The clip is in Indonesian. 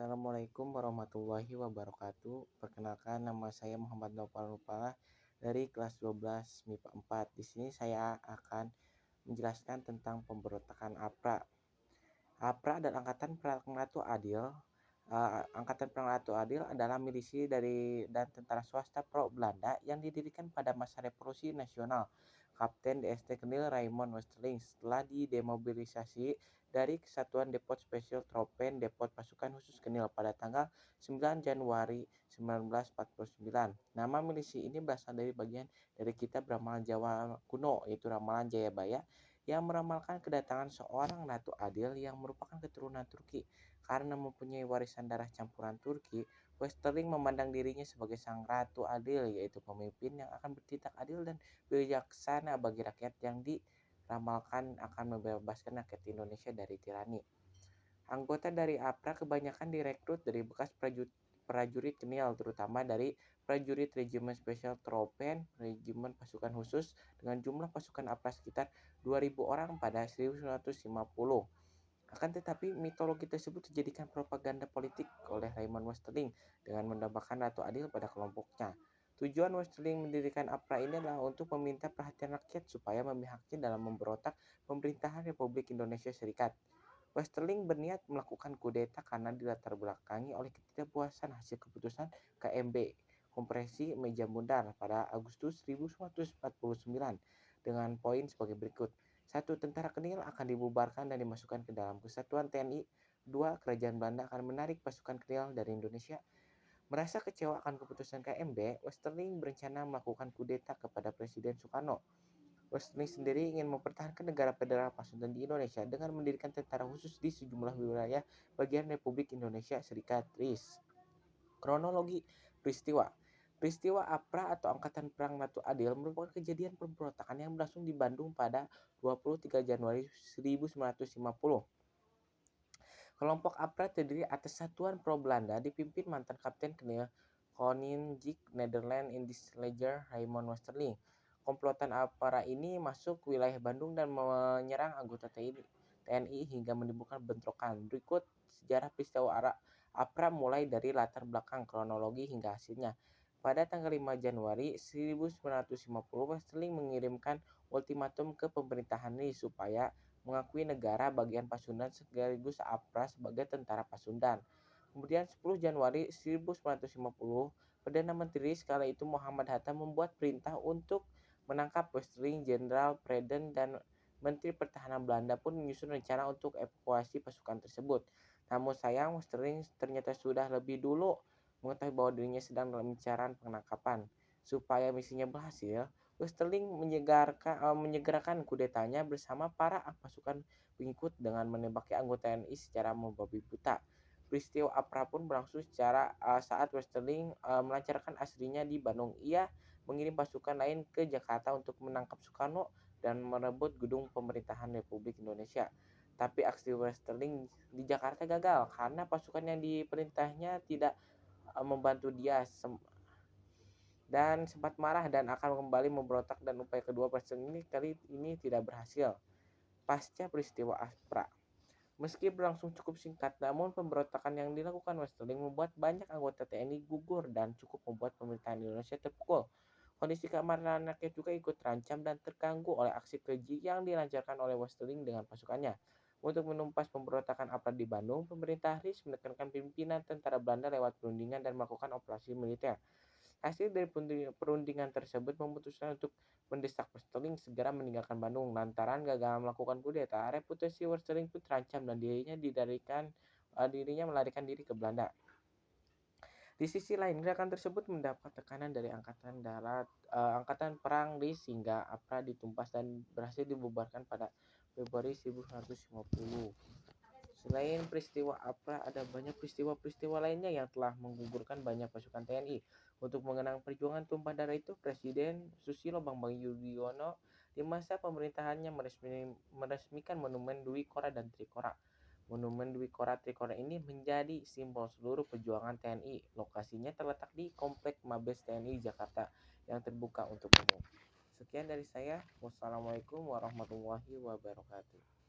Assalamualaikum warahmatullahi wabarakatuh. Perkenalkan, nama saya Muhammad Nopal Nupala dari kelas 12 MIPA 4. Di sini saya akan menjelaskan tentang pemberontakan APRA. APRA adalah Angkatan Perang Ratu Adil. Angkatan Perang Ratu Adil adalah milisi dari dan tentara swasta pro Belanda yang didirikan pada masa Revolusi Nasional. Kapten DST Kenil Raymond Westerling setelah didemobilisasi dari Kesatuan Depot Spesial Tropen Depot Pasukan Khusus Kenil pada tanggal 9 Januari 1949. Nama milisi ini berasal dari bagian dari kitab ramalan Jawa kuno, yaitu Ramalan Jayabaya, yang meramalkan kedatangan seorang Ratu Adil yang merupakan keturunan Turki. Karena mempunyai warisan darah campuran Turki, Westerling memandang dirinya sebagai sang Ratu Adil, yaitu pemimpin yang akan bertindak adil dan bijaksana bagi rakyat, yang diramalkan akan membebaskan rakyat Indonesia dari tirani. Anggota dari APRA kebanyakan direkrut dari bekas prajurit Kenil, terutama dari prajurit Regimen Spesial Tropen, Regimen Pasukan Khusus, dengan jumlah pasukan APRA sekitar 2.000 orang pada 1950. Akan tetapi, mitologi tersebut dijadikan propaganda politik oleh Raymond Westerling dengan mendambakan Ratu Adil pada kelompoknya. Tujuan Westerling mendirikan APRA ini adalah untuk meminta perhatian rakyat supaya memihaknya dalam memberontak pemerintahan Republik Indonesia Serikat. Westerling berniat melakukan kudeta karena dilatar belakangi oleh ketidakpuasan hasil keputusan KMB Kompresi Meja Bundar pada Agustus 1949 dengan poin sebagai berikut. 1. Tentara Kenil akan dibubarkan dan dimasukkan ke dalam kesatuan TNI. 2. Kerajaan Belanda akan menarik pasukan Kenil dari Indonesia. Merasa kecewa akan keputusan KMB, Westerling berencana melakukan kudeta kepada Presiden Soekarno. Westerling sendiri ingin mempertahankan negara federal Pasundan di Indonesia dengan mendirikan tentara khusus di sejumlah wilayah bagian Republik Indonesia Serikat. Kronologi peristiwa. Peristiwa APRA atau Angkatan Perang Ratu Adil merupakan kejadian pemberontakan yang berlangsung di Bandung pada 23 Januari 1950. Kelompok APRA terdiri atas satuan pro Belanda dipimpin mantan Kapten Kenil Koninklijk Nederland Indisch Leger Raymond Westerling. Komplotan APRA ini masuk ke wilayah Bandung dan menyerang anggota TNI hingga menimbulkan bentrokan. Berikut sejarah peristiwa APRA mulai dari latar belakang, kronologi hingga hasilnya. Pada tanggal 5 Januari 1950, Westerling mengirimkan ultimatum ke pemerintahan ini supaya mengakui negara bagian Pasundan sekaligus APRA sebagai tentara Pasundan. Kemudian 10 Januari 1950, Perdana Menteri sekala itu Muhammad Hatta membuat perintah untuk menangkap Westerling. Jenderal Vreden dan Menteri Pertahanan Belanda pun menyusun rencana untuk evakuasi pasukan tersebut. Namun sayang, Westerling ternyata sudah lebih dulu mengetahui bahwa dirinya sedang dalam incaran penangkapan. Supaya misinya berhasil, Westerling menyegerakan kudetanya bersama para pasukan pengikut dengan menembaki anggota TNI secara membabi buta. Peristiwa APRA pun berlangsung saat Westerling melancarkan aslinya di Bandung. Ia mengirim pasukan lain ke Jakarta untuk menangkap Soekarno dan merebut gedung pemerintahan Republik Indonesia. Tapi aksi Westerling di Jakarta gagal karena pasukan yang diperintahnya tidak membantu dia dan sempat marah dan akan kembali memberontak, dan upaya kedua Westerling kali ini tidak berhasil. Pasca peristiwa APRA, meski berlangsung cukup singkat, namun pemberontakan yang dilakukan Westerling membuat banyak anggota TNI gugur dan cukup membuat pemerintahan Indonesia terpukul. Kondisi keamanan rakyat juga ikut terancam dan terganggu oleh aksi keji yang dilancarkan oleh Westerling dengan pasukannya. Untuk menumpas pemberontakan APRA di Bandung, pemerintah RIS menekankan pimpinan tentara Belanda lewat perundingan dan melakukan operasi militer. Hasil dari perundingan tersebut memutuskan untuk mendesak Westerling segera meninggalkan Bandung. Lantaran gagal melakukan kudeta, reputasi Westerling pun terancam dan dirinya melarikan diri ke Belanda. Di sisi lain, gerakan tersebut mendapat tekanan dari angkatan perang RIS hingga APRA ditumpas dan berhasil dibubarkan pada Februari 1950. Selain peristiwa APRA, ada banyak peristiwa-peristiwa lainnya yang telah menggugurkan banyak pasukan TNI. Untuk mengenang perjuangan tumpah darah itu, Presiden Susilo Bambang Yudhoyono di masa pemerintahannya meresmikan Monumen Dwi Kora dan Trikora. Monumen Dwi Kora Trikora ini menjadi simbol seluruh perjuangan TNI. Lokasinya terletak di Komplek Mabes TNI Jakarta yang terbuka untuk umum. Sekian dari saya. Wassalamualaikum warahmatullahi wabarakatuh.